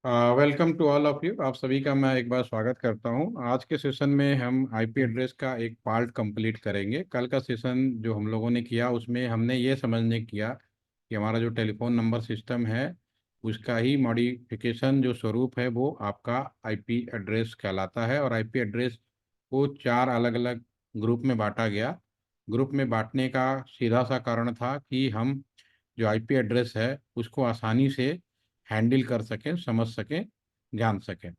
Welcome to all of you. आप सभी का मैं एक बार स्वागत करता हूं। आज के सेशन में हम आईपी एड्रेस का एक पार्ट कंप्लीट करेंगे। कल का सेशन जो हम लोगों ने किया उसमें हमने ये समझने किया कि हमारा जो टेलीफोन नंबर सिस्टम है उसका ही मॉडिफिकेशन जो स्वरूप है वो आपका आईपी एड्रेस कहलाता है। और आईपी एड्रेस को चार अलग अलग ग्रुप में बांटा गया। ग्रुप में बांटने का सीधा सा कारण था कि हम जो आईपी एड्रेस है उसको आसानी से हैंडल कर सकें, समझ सकें, जान सकें।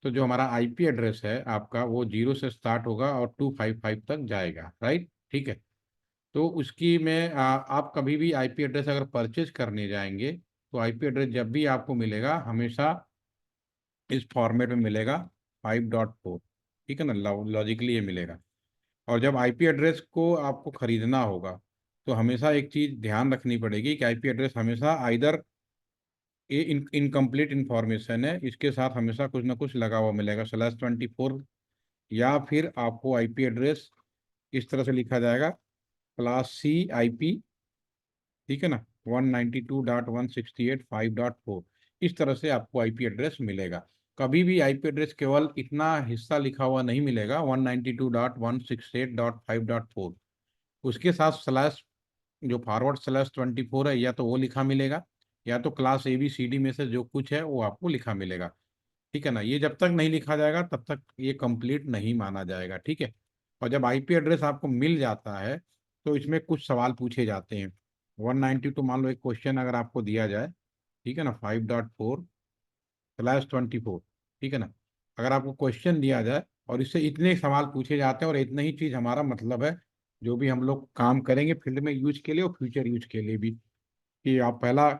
तो जो हमारा आईपी एड्रेस है आपका वो 0 से स्टार्ट होगा और 255 तक जाएगा, राइट? ठीक है। तो उसकी में आप कभी भी आईपी एड्रेस अगर परचेज करने जाएंगे तो आईपी एड्रेस जब भी आपको मिलेगा हमेशा इस फॉर्मेट में मिलेगा, 5.4। ठीक है ना, लॉजिकली ये मिलेगा। और जब आईपी एड्रेस को आपको खरीदना होगा तो हमेशा एक चीज़ ध्यान रखनी पड़ेगी कि आईपी एड्रेस हमेशा आइदर ये इनकम्प्लीट इन्फॉर्मेशन है, इसके साथ हमेशा कुछ ना कुछ लगा हुआ मिलेगा, /24, या फिर आपको आईपी एड्रेस इस तरह से लिखा जाएगा, क्लास सी आईपी। ठीक है ना, 192.168.5.4, इस तरह से आपको आईपी एड्रेस मिलेगा। कभी भी आईपी एड्रेस केवल इतना हिस्सा लिखा हुआ नहीं मिलेगा, 192.168.5.4, उसके साथ स्लैश जो /24 है या तो वो लिखा मिलेगा या तो class A B C D में से जो कुछ है वो आपको लिखा मिलेगा। ठीक है ना, ये जब तक नहीं लिखा जाएगा तब तक ये कंप्लीट नहीं माना जाएगा। ठीक है। और जब आईपी एड्रेस आपको मिल जाता है तो इसमें कुछ सवाल पूछे जाते हैं। 192 मान लो एक क्वेश्चन अगर आपको दिया जाए, ठीक है ना, 5.4/24, ठीक है ना, अगर आपको क्वेश्चन दिया जाए और इससे इतने सवाल पूछे जाते हैं और इतना ही चीज़ हमारा मतलब है जो भी हम लोग काम करेंगे फील्ड में यूज के लिए और फ्यूचर यूज के लिए भी, कि आप पहला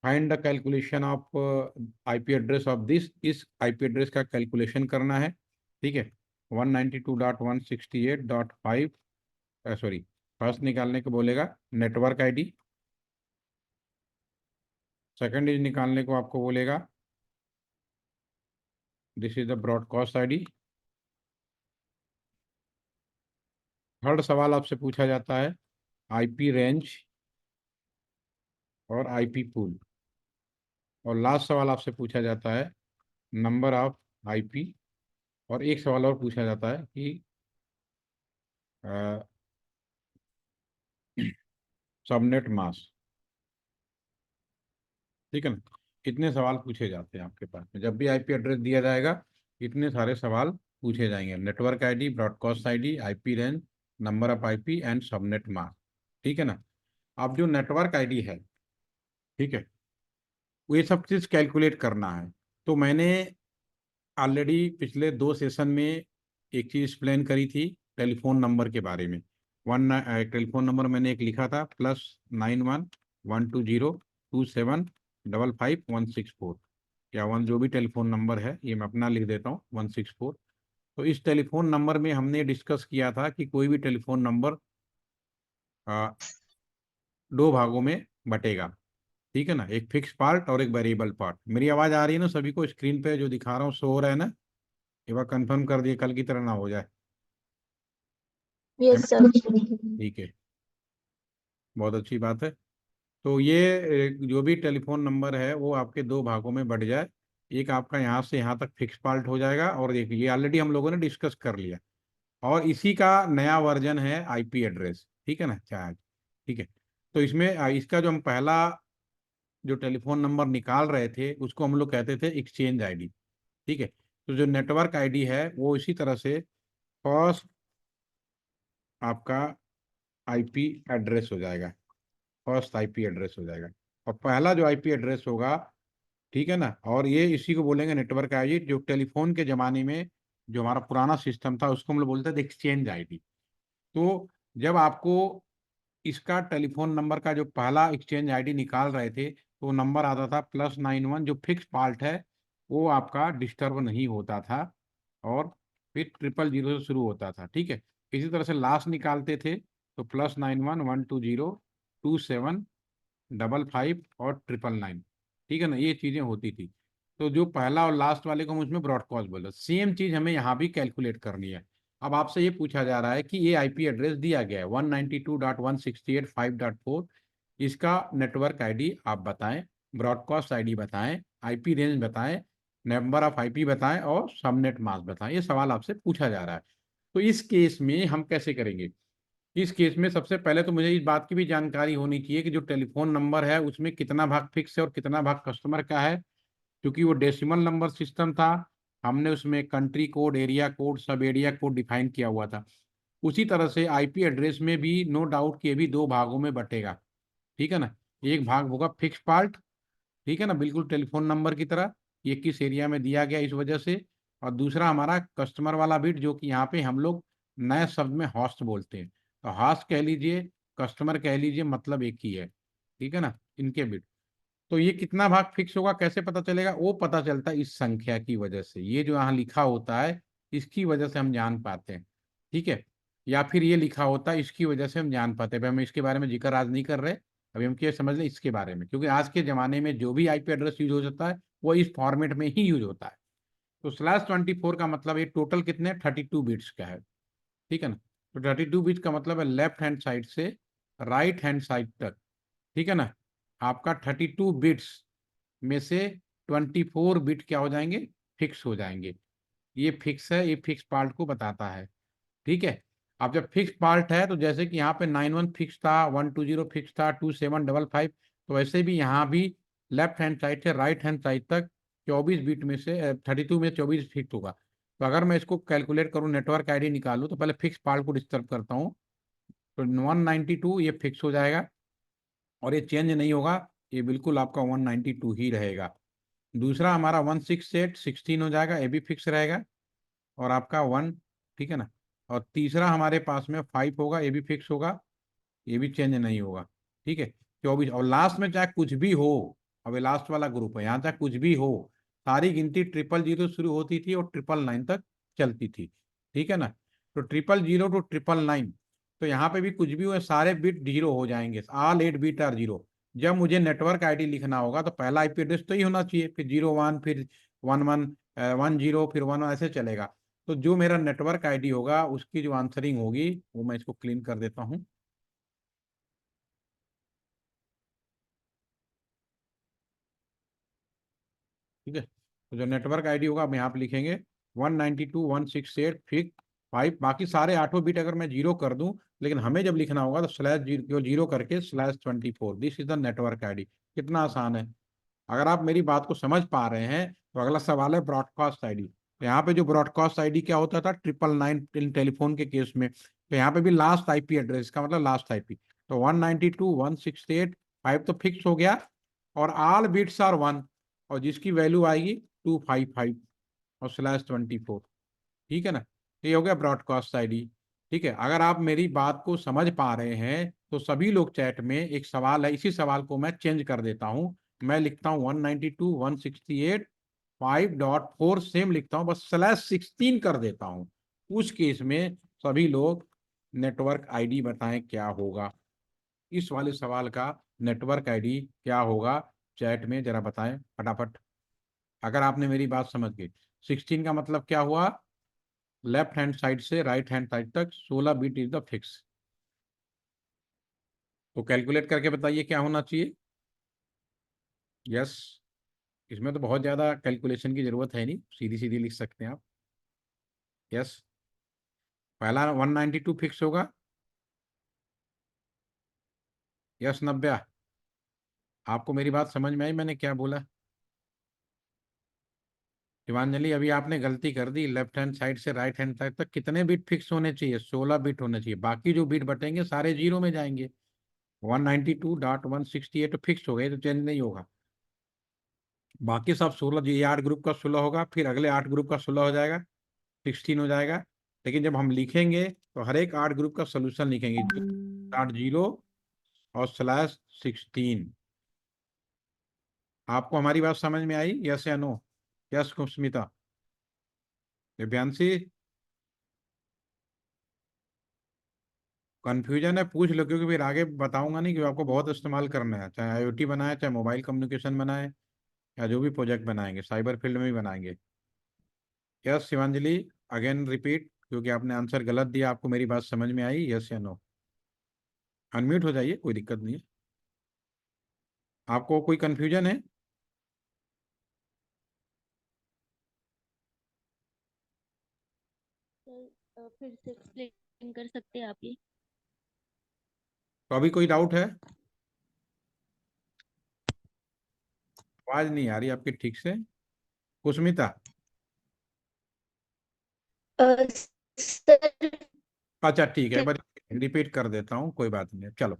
find the calculation of IP address of this, इस आईपी एड्रेस का कैलकुलेशन करना है। ठीक है। 192.168.5, सॉरी, फर्स्ट निकालने को बोलेगा नेटवर्क आईडी, सेकंड इज निकालने को आपको बोलेगा this is the broadcast ID, third सवाल आपसे पूछा जाता है आईपी रेंज और आईपी पूल, और लास्ट सवाल आपसे पूछा जाता है नंबर ऑफ आईपी, और एक सवाल और पूछा जाता है कि सबनेट मास्क। ठीक है ना, कितने सवाल पूछे जाते हैं आपके पास में जब भी आईपी एड्रेस दिया जाएगा, इतने सारे सवाल पूछे जाएंगे, network ID, broadcast ID, IP range, number of IP and subnet mask. ठीक है ना। अब जो नेटवर्क आईडी है, ठीक है, वो ये सब चीज़ कैलकुलेट करना है। तो मैंने ऑलरेडी पिछले दो सेशन में एक चीज़ एक्सप्लेन करी थी टेलीफोन नंबर के बारे में। टेलीफोन नंबर मैंने एक लिखा था, +91 120 2755 164, या वन, जो भी टेलीफोन नंबर है ये मैं अपना लिख देता हूँ 164। तो इस टेलीफोन नंबर में हमने डिस्कस किया था कि कोई भी टेलीफोन नंबर दो भागों में बटेगा। ठीक है ना, एक फिक्स पार्ट और एक वेरिएबल पार्ट। मेरी आवाज़ आ रही है ना सभी को? स्क्रीन पे जो दिखा रहा हूँ शो हो रहा है ना? एक बार कंफर्म कर दिए, कल की तरह ना हो जाए। है यस ना? सर। ठीक है, बहुत अच्छी बात है। तो ये जो भी टेलीफोन नंबर है वो आपके दो भागों में बट जाए। एक आपका यहाँ से यहाँ तक फिक्स पार्ट हो जाएगा, और एक ये ऑलरेडी हम लोगों ने डिस्कस कर लिया, और इसी का नया वर्जन है आईपी एड्रेस। ठीक है ना, चार्ज। ठीक है। तो इसमें इसका जो हम पहला जो टेलीफोन नंबर निकाल रहे थे उसको हम लोग कहते थे एक्सचेंज आईडी। ठीक है। तो जो नेटवर्क आईडी है वो इसी तरह से फर्स्ट आपका आईपी एड्रेस हो जाएगा, फर्स्ट आईपी एड्रेस हो जाएगा, और पहला जो आईपी एड्रेस होगा, ठीक है ना, और ये इसी को बोलेंगे नेटवर्क आईडी। जो टेलीफोन के ज़माने में जो हमारा पुराना सिस्टम था उसको हम लोग बोलते थे एक्सचेंज आईडी। तो जब आपको इसका टेलीफोन नंबर का जो पहला एक्सचेंज आईडी निकाल रहे थे तो नंबर आता था +91, जो फिक्स पार्ट है वो आपका डिस्टर्ब नहीं होता था, और फिर 000 से शुरू होता था। ठीक है। इसी तरह से लास्ट निकालते थे तो +91 120 2755 और 999। ठीक है ना, ये चीज़ें होती थी। तो जो पहला और लास्ट वाले को हम उसमें ब्रॉडकास्ट बोलते हैं। सेम चीज़ हमें यहाँ भी कैलकुलेट करनी है। अब आपसे ये पूछा जा रहा है कि ये आईपी एड्रेस दिया गया है 192.168.5.4, इसका नेटवर्क आईडी आप बताएं, ब्रॉडकास्ट आईडी बताएं, आईपी रेंज बताएं, नंबर ऑफ आईपी बताएं और सबनेट मास्क बताएं, ये सवाल आपसे पूछा जा रहा है। तो इस केस में हम कैसे करेंगे? इस केस में सबसे पहले तो मुझे इस बात की भी जानकारी होनी चाहिए कि जो टेलीफोन नंबर है उसमें कितना भाग फिक्स है और कितना भाग कस्टमर का है। क्योंकि वो डेसिमल नंबर सिस्टम था, हमने उसमें कंट्री कोड, एरिया कोड, सब एरिया कोड डिफाइन किया हुआ था। उसी तरह से आईपी एड्रेस में भी नो डाउट कि ये भी दो भागों में बटेगा। ठीक है ना? एक भाग होगा फिक्स पार्ट, ठीक है ना, बिल्कुल टेलीफोन नंबर की तरह, ये किस एरिया में दिया गया इस वजह से। और दूसरा हमारा कस्टमर वाला बिट, जो कि यहाँ पे हम लोग नए शब्द में हॉस्ट बोलते हैं। तो हॉस्ट कह लीजिए, कस्टमर कह लीजिए, मतलब एक ही है। ठीक है ना, इनके बिट। तो ये कितना भाग फिक्स होगा कैसे पता चलेगा? वो पता चलता है इस संख्या की वजह से, ये जो यहाँ लिखा होता है इसकी वजह से हम जान पाते हैं। ठीक है? या फिर ये लिखा होता है इसकी वजह से हम जान पाते हैं। भाई हम इसके बारे में जिक्र आज नहीं कर रहे, अभी हम क्या समझ लें इसके बारे में, क्योंकि आज के ज़माने में जो भी आईपी एड्रेस यूज हो जाता है वो इस फॉर्मेट में ही यूज होता है। तो /24 का मतलब ये टोटल कितने 32 बिट्स का है। ठीक है ना? तो 32 बिट्स का मतलब है लेफ्ट हैंड साइड से राइट हैंड साइड तक। ठीक है ना? आपका 32 बिट्स में से 24 बिट क्या हो जाएंगे? फिक्स हो जाएंगे। ये फिक्स है, ये फिक्स पार्ट को बताता है। ठीक है? अब जब फिक्स पार्ट है तो जैसे कि यहाँ पे 91 फिक्स था, 120 फिक्स था, 2755, तो वैसे भी यहाँ भी लेफ्ट हैंड साइड से राइट हैंड साइड तक 24 बिट में से 32 में 24 फिक्स होगा। तो अगर मैं इसको कैलकुलेट करूँ, नेटवर्क आईडी निकालूँ, तो पहले फिक्स पार्ट को डिस्टर्ब करता हूँ। तो 192 ये फिक्स हो जाएगा और ये चेंज नहीं होगा, ये बिल्कुल आपका 192 ही रहेगा। दूसरा हमारा 168 16 हो जाएगा, ये भी फिक्स रहेगा और आपका 1। ठीक है ना? और तीसरा हमारे पास में 5 होगा, ये भी फिक्स होगा, ये भी चेंज नहीं होगा। ठीक है? 24 और लास्ट में चाहे कुछ भी हो, अब ये लास्ट वाला ग्रुप है, यहाँ चाहे कुछ भी हो, सारी गिनती 000 शुरू होती थी और 999 तक चलती थी। ठीक है ना? तो 000 टू 999, तो यहाँ पे भी कुछ भी हो सारे बिट जीरो हो जाएंगे, ऑल 8 बिट आर जीरो। जब मुझे नेटवर्क आईडी लिखना होगा तो पहला आईपी एड्रेस तो ही होना चाहिए, फिर 01, फिर 11, 10, फिर 1 ऐसे चलेगा। तो जो मेरा नेटवर्क आईडी होगा उसकी जो आंसरिंग होगी वो मैं इसको क्लीन कर देता हूँ। ठीक है? तो जो नेटवर्क आईडी होगा हम यहाँ पे लिखेंगे 192.168.5। बाकी सारे आठों बिट अगर मैं जीरो कर दूं, लेकिन हमें जब लिखना होगा तो /0 जीरो करके /24, this is the network ID. कितना आसान है। अगर आप मेरी बात को समझ पा रहे हैं तो अगला सवाल है ब्रॉडकास्ट आईडी। तो यहाँ पे जो ब्रॉडकास्ट आईडी क्या होता था 999 टेलीफोन के केस में, तो यहाँ पे भी लास्ट आईपी एड्रेस का मतलब लास्ट आईपी। तो 192.168.5 तो फिक्स हो गया और ऑल बिट्स आर 1, और जिसकी वैल्यू आएगी 255 और /24। ठीक है ना? तो ये हो गया ब्रॉडकास्ट आईडी। ठीक है? अगर आप मेरी बात को समझ पा रहे हैं तो सभी लोग चैट में, एक सवाल है, इसी सवाल को मैं चेंज कर देता हूं। मैं लिखता हूं 192.168.5.4 सेम लिखता हूं, बस /16 कर देता हूं। उस केस में सभी लोग नेटवर्क आईडी बताएं क्या होगा। इस वाले सवाल का नेटवर्क आईडी क्या होगा, चैट में जरा बताएं फटाफट। अगर आपने मेरी बात समझ गई, 16 का मतलब क्या हुआ? लेफ्ट हैंड साइड से राइट हैंड साइड तक 16 बिट इज द फिक्स। तो कैलकुलेट करके बताइए क्या होना चाहिए। यस, इसमें तो बहुत ज़्यादा कैलकुलेशन की ज़रूरत है नहीं, सीधी सीधी लिख सकते हैं आप। यस, पहला 192 फिक्स होगा। यस नब्बे, आपको मेरी बात समझ में आई मैंने क्या बोला? शिवांजलि, अभी आपने गलती कर दी, लेफ्ट हैंड साइड से राइट हैंड साइड तक कितने बिट फिक्स होने चाहिए? 16 बिट होने चाहिए, बाकी जो बिट बटेंगे सारे जीरो में जाएंगे। 192.168 फिक्स हो गए तो चेंज नहीं होगा। बाकी सब 16, ये 8 ग्रुप का 16 होगा, फिर अगले 8 ग्रुप का 16 हो जाएगा, 16 हो जाएगा। लेकिन जब हम लिखेंगे तो हर एक 8 ग्रुप का सोल्यूशन लिखेंगे, 0 और /16। आपको हमारी बात समझ में आई? यस या नो? यस कुस्मिता, दिव्यांशी, कंफ्यूजन है पूछ लो, क्योंकि फिर आगे बताऊंगा नहीं, क्योंकि आपको बहुत इस्तेमाल करना है, चाहे आईओटी बनाए, चाहे मोबाइल कम्युनिकेशन बनाए, या जो भी प्रोजेक्ट बनाएंगे साइबर फील्ड में भी बनाएंगे। यस शिवांजलि, अगेन रिपीट, क्योंकि आपने आंसर गलत दिया। आपको मेरी बात समझ में आई? यस या नो? अनम्यूट हो जाइए, कोई दिक्कत नहीं है। आपको कोई कंफ्यूजन है? फिर से एक्सप्लेन कर सकते हैं आप ये? तो अभी कोई डाउट है? आवाज नहीं आ रही आपकी ठीक से, कुस्मिता। अ, सर अच्छा ठीक है, एक क्या? बार रिपीट कर देता हूँ, कोई बात नहीं, चलो।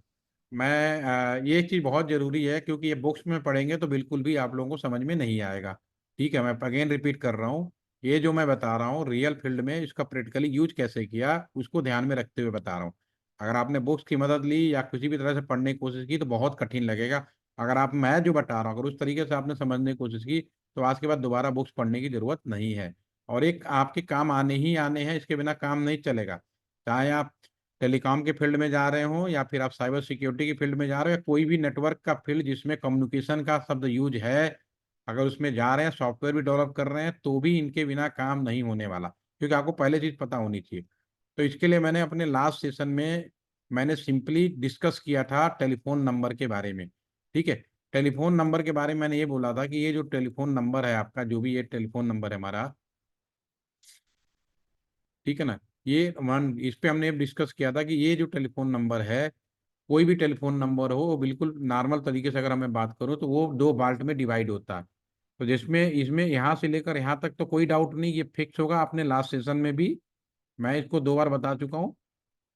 मैं ये चीज़ बहुत ज़रूरी है क्योंकि ये बुक्स में पढ़ेंगे तो बिल्कुल भी आप लोगों को समझ में नहीं आएगा। ठीक है, मैं अगेन रिपीट कर रहा हूँ। ये जो मैं बता रहा हूँ रियल फील्ड में इसका प्रैक्टिकली यूज कैसे किया उसको ध्यान में रखते हुए बता रहा हूँ। अगर आपने बुक्स की मदद ली या किसी भी तरह से पढ़ने की कोशिश की तो बहुत कठिन लगेगा। अगर आप मैं जो बता रहा हूँ अगर उस तरीके से आपने समझने की कोशिश की तो आज के बाद दोबारा बुक्स पढ़ने की जरूरत नहीं है। और एक आपके काम आने ही आने हैं, इसके बिना काम नहीं चलेगा। चाहे आप टेलीकॉम के फील्ड में जा रहे हो या फिर आप साइबर सिक्योरिटी की फील्ड में जा रहे हो या कोई भी नेटवर्क का फील्ड जिसमें कम्युनिकेशन का शब्द यूज है, अगर उसमें जा रहे हैं, सॉफ्टवेयर भी डेवलप कर रहे हैं, तो भी इनके बिना काम नहीं होने वाला, क्योंकि आपको पहले चीज पता होनी चाहिए। तो इसके लिए मैंने अपने लास्ट सेशन में मैंने सिंपली डिस्कस किया था टेलीफोन नंबर के बारे में। ठीक है, टेलीफोन नंबर के बारे में मैंने ये बोला था कि ये जो टेलीफोन नंबर है आपका, जो भी ये टेलीफोन नंबर है हमारा, ठीक है ना, ये वन इस पे हमने डिस्कस किया था कि ये जो टेलीफोन नंबर है, कोई भी टेलीफोन नंबर हो, वो बिल्कुल नॉर्मल तरीके से अगर हमें बात करूं तो वो दो बाल्ट में डिवाइड होता है। तो जिसमें इसमें यहाँ से लेकर यहाँ तक तो कोई डाउट नहीं, ये फिक्स होगा। आपने लास्ट सेशन में भी मैं इसको 2 बार बता चुका हूँ।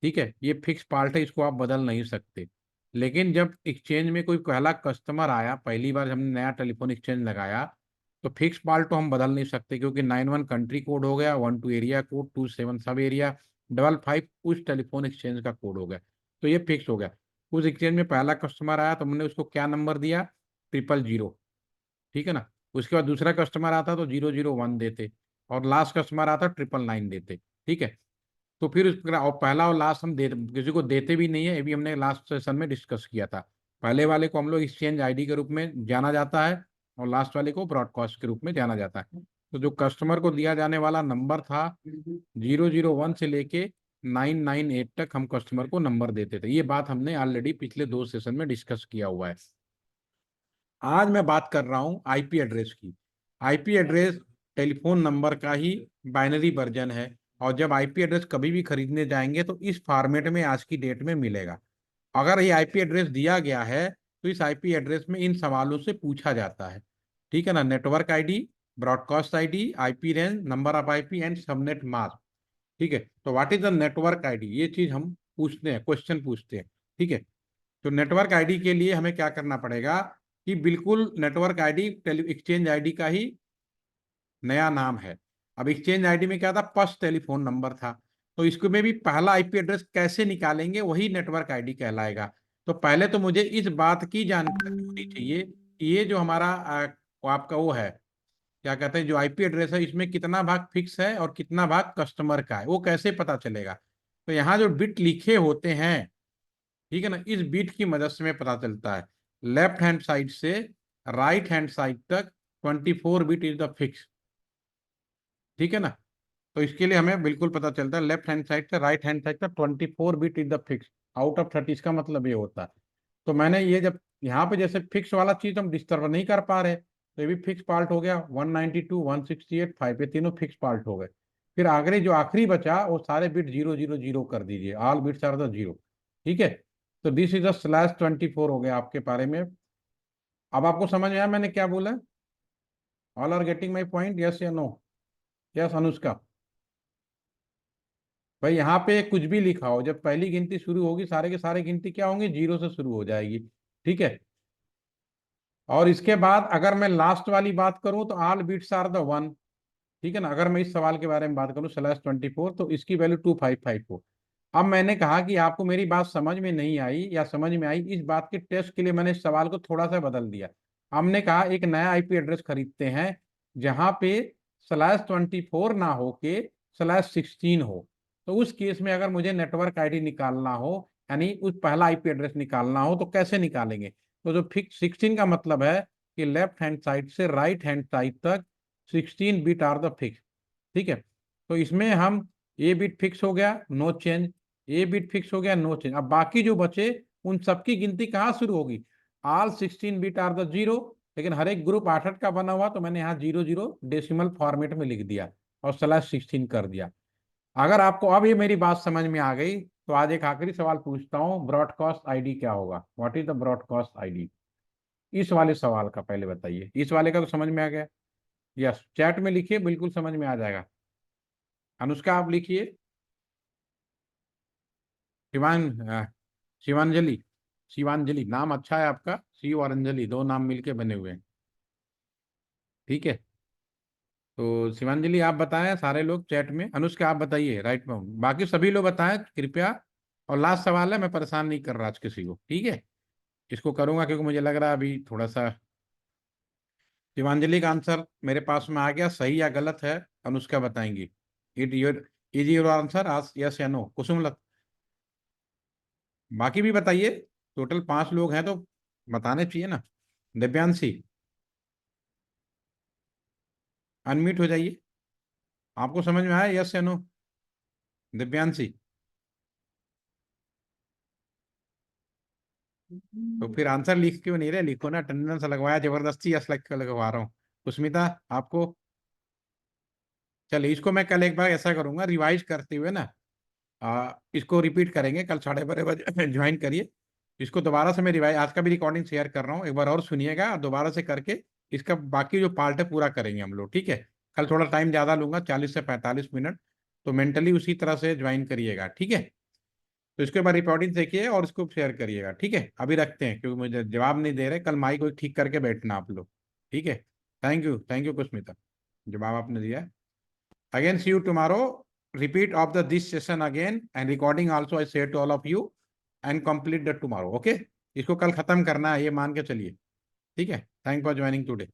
ठीक है, ये फिक्स पार्ट है, इसको आप बदल नहीं सकते। लेकिन जब एक्सचेंज में कोई पहला कस्टमर आया, पहली बार हमने नया टेलीफोन एक्सचेंज लगाया, तो फिक्स पार्ट तो हम बदल नहीं सकते, क्योंकि 91 कंट्री कोड हो गया, 12 एरिया कोड, 27 सब एरिया, 55 उस टेलीफोन एक्सचेंज का कोड हो गया। तो ये फिक्स हो गया। उस एक्सचेंज में पहला कस्टमर आया तो हमने उसको क्या नंबर दिया? 000। ठीक है ना। उसके बाद दूसरा कस्टमर आता तो 001 देते, और लास्ट कस्टमर आता 999 देते। ठीक है, तो फिर उसका और पहला और लास्ट हम दे किसी को देते भी नहीं है, ये भी हमने लास्ट सेशन में डिस्कस किया था। पहले वाले को हम लोग एक्सचेंज आईडी के रूप में जाना जाता है, और लास्ट वाले को ब्रॉडकास्ट के रूप में जाना जाता है। तो जो कस्टमर को दिया जाने वाला नंबर था, 001 से लेके 998 तक हम कस्टमर को नंबर देते थे। ये बात हमने ऑलरेडी पिछले 2 सेशन में डिस्कस किया हुआ है। आज मैं बात कर रहा हूं आईपी एड्रेस की। आईपी एड्रेस टेलीफोन नंबर का ही बाइनरी वर्जन है, और जब आईपी एड्रेस कभी भी खरीदने जाएंगे तो इस फॉर्मेट में आज की डेट में मिलेगा। अगर ये आईपी एड्रेस दिया गया है तो इस आईपी एड्रेस में इन सवालों से पूछा जाता है। ठीक है ना, network ID, broadcast ID, IP range, number of IP and subnet mask. ठीक है, तो what is the network ID, ये चीज हम पूछते हैं, क्वेश्चन पूछते हैं। ठीक है, तो नेटवर्क आईडी के लिए हमें क्या करना पड़ेगा कि बिल्कुल नेटवर्क आईडी एक्सचेंज आईडी का ही नया नाम है। अब एक्सचेंज आईडी में क्या था? फर्स्ट टेलीफोन नंबर था। तो इसको में भी पहला आईपी एड्रेस कैसे निकालेंगे, वही नेटवर्क आईडी कहलाएगा। तो पहले तो मुझे इस बात की जानकारी होनी चाहिए कि ये जो हमारा आपका वो है, क्या कहते हैं, जो आईपी एड्रेस है, इसमें कितना भाग फिक्स है और कितना भाग कस्टमर का है, वो कैसे पता चलेगा? तो यहाँ जो बिट लिखे होते हैं, ठीक है ना, इस बीट की मदद से हमें पता चलता है। लेफ्ट हैंड साइड से राइट हैंड साइड तक 24 बिट इज द फिक्स। ठीक है ना, तो इसके लिए हमें बिल्कुल पता चलता है लेफ्ट हैंड साइड से राइट हैंड साइड तक 24 bit is the fix out of 30। का मतलब ये होता है। तो मैंने ये जब यहाँ पे जैसे फिक्स वाला चीज हम डिस्टर्ब नहीं कर पा रहे, तो ये भी फिक्स पार्ट हो गया। 192, 168, 5 ये तीनों फिक्स पार्ट हो गए। फिर आखिरी जो आखिरी बचा वो सारे बिट 000 कर दीजिए, all bits are the zero. ठीक है, तो दिस इज द /24 हो गया आपके बारे में। अब आपको समझ में आया मैंने क्या बोला? All are getting my point, yes या नो? यस अनुष्का? भाई यहाँ पे कुछ भी लिखा हो, जब पहली गिनती शुरू होगी सारे के सारे गिनती क्या होंगे? 0 से शुरू हो जाएगी। ठीक है, और इसके बाद अगर मैं लास्ट वाली बात करूं तो ऑल बिट्स आर द 1। ठीक है ना, अगर मैं इस सवाल के बारे में बात करूं /24, तो इसकी वैल्यू 255 हो। अब मैंने कहा कि आपको मेरी बात समझ में नहीं आई या समझ में आई, इस बात के टेस्ट के लिए मैंने इस सवाल को थोड़ा सा बदल दिया। हमने कहा एक नया आईपी एड्रेस खरीदते हैं जहां पे /24 ना हो के /16 हो। तो उस केस में अगर मुझे नेटवर्क आईडी निकालना हो, यानी उस पहला आईपी एड्रेस निकालना हो, तो कैसे निकालेंगे? तो जो फिक्स 16 का मतलब है कि लेफ्ट हैंड साइड से राइट हैंड साइड तक 16 बिट आर द फिक्स। ठीक है, तो इसमें हम ए बिट फिक्स हो गया, no change. A bit fix हो गया, नो चेंज। अब बाकी जो बचे उन सबकी गिनती कहाँ शुरू होगी? All 16 bit are the zero. लेकिन हर एक ग्रुप 8 का बना हुआ, तो मैंने यहाँ 00 डेसिमल फॉर्मेट में लिख दिया और /16 कर दिया। अगर आपको अब ये मेरी बात समझ में आ गई तो आज एक आखिरी सवाल पूछता हूँ, ब्रॉडकास्ट आईडी क्या होगा? What is the broadcast ID? इस वाले सवाल का पहले बताइए। इस वाले का तो समझ में आ गया? यस, चैट में लिखिए, बिल्कुल समझ में आ जाएगा। अनुष्का आप लिखिए। शिवान शिवांजलि, शिवांजलि नाम अच्छा है आपका, शिव और अंजलि दो नाम मिलके बने हुए हैं। ठीक है, तो शिवांजलि आप बताएं, सारे लोग चैट में। अनुष्का आप बताइए राइट में, बाकी सभी लोग बताएं कृपया। और लास्ट सवाल है, मैं परेशान नहीं कर रहा आज किसी को, ठीक है? इसको करूंगा क्योंकि मुझे लग रहा है अभी थोड़ा सा। शिवांजलि का आंसर मेरे पास में आ गया, सही या गलत है अनुष्का बताएंगी। इज योर आंसर आज यस या नो? कुसुम बाकी भी बताइए। टोटल 5 लोग हैं तो बताने चाहिए ना। दिव्यांशी अनम्यूट हो जाइए। आपको समझ में आया यस या नो? दिव्यांशी, तो फिर आंसर लिख क्यों नहीं रहे? लिखो ना, अटेंडेंस लगवाया जबरदस्ती, यस लग के लगवा रहा हूँ। सुष्मिता आपको, चलिए इसको मैं कल एक बार ऐसा करूंगा रिवाइज करते हुए ना, इसको रिपीट करेंगे कल 12:30 बजे ज्वाइन करिए। इसको दोबारा से मैं रिवाइज, आज का भी रिकॉर्डिंग शेयर कर रहा हूँ, एक बार और सुनिएगा, दोबारा से करके इसका बाकी जो पार्ट है पूरा करेंगे हम लोग, ठीक है? कल थोड़ा टाइम ज़्यादा लूंगा, 40 से 45 मिनट, तो मेंटली उसी तरह से ज्वाइन करिएगा, ठीक है? तो इसके बाद रिकॉर्डिंग देखिए और इसको शेयर करिएगा, ठीक है? अभी रखते हैं क्योंकि मुझे जवाब नहीं दे रहे, कल माइक को ठीक करके बैठना आप लोग, ठीक है? थैंक यू कुस्मिता, जवाब आपने दिया। Again, see you tomorrow. Repeat of this session again and recording also I say to all of you and complete that tomorrow. Okay? इसको कल खत्म करना है, ये मान के चलिए, ठीक है? Thank for joining today.